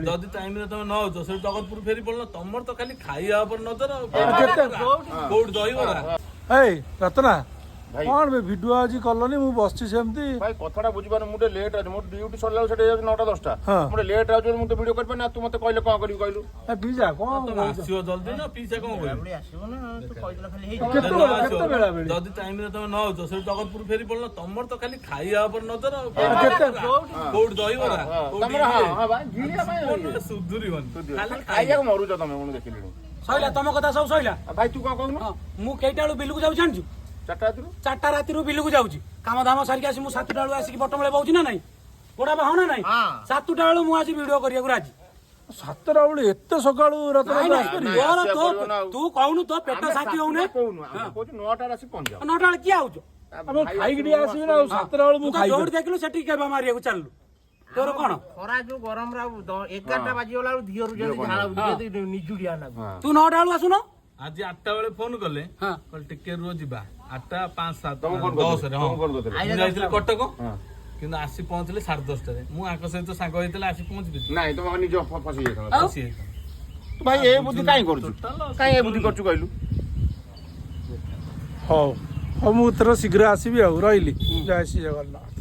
जदि टाइम रे तमे न हो से जगतपुर फेरी पड़ल तमर तो खाली खाइया पर नजर कोड दहीबरा रत्ना कौन बे भिडियो आज कलनी मु बसछि सेमती भाई कथाटा बुझिबार मुटे लेट आज मोर ड्यूटी सरला सेटे 9टा 10टा मुटे लेट आज मु तो वीडियो कर ना तू मते कहले कोन करिव कहलु ए पिजा कोन आसीओ जल्दी ना पीछे कोन करिव आसीबो ना तू कहला खाली हे केते बेला बेली जदि टाइम रे तमे न हो से जगतपुर फेरी पड़ल तमर तो खाली खाइया पर नजर कोड दहीबरा तमरा हां भाई गिलिया भाई सुधुरी बन खाली खाइया को मरुछ तमे मनु देखिली सइला तम कथा सब सइला भाई तू कोन कहनु मु केटा बेलु बिलु को जाउ जानछु 4टा राति बिलु को जाउची काम धाम सारिक आसी मु 7टा बेलु आसी बटमले बहुची ना नहीं पोड़ा बा होना नहीं 7टा बेलु मु आसी वीडियो करिया राजी 7टा बेलु एते सकाळू रत्ना तू कहनु तो पेट साथी होने कहनु कहू 9टा रासी पहुंच 9टा बेलु किया आउछ हम खाइक दिया आसी ना 7टा बेलु मु खाइ दौड़ देखलु सेठी केबा मारिया को चाललु तोर कोन खरा जो गरम रा 11टा बाजी होला धियोरु जल्दी झाळा निजुडिया ना तू 9टा बेलु आसुनो आज 8टा बेले फोन कले कल टिके रुओ जिबा 8टा 5 7 10 रे हां जाइतिले कटक किंतु आसी पहुंचले 10:30 रे मु आक सहित सांग होइतले आसी पहुंचबी नाही तो निज फसी जेतला फसी भाई ए बुद्धि काई करछु काई ए बुद्धि करछु कहलु हो मु उतर शीघ्र आसीबी आ रहिली जय श्री जगन्नाथ।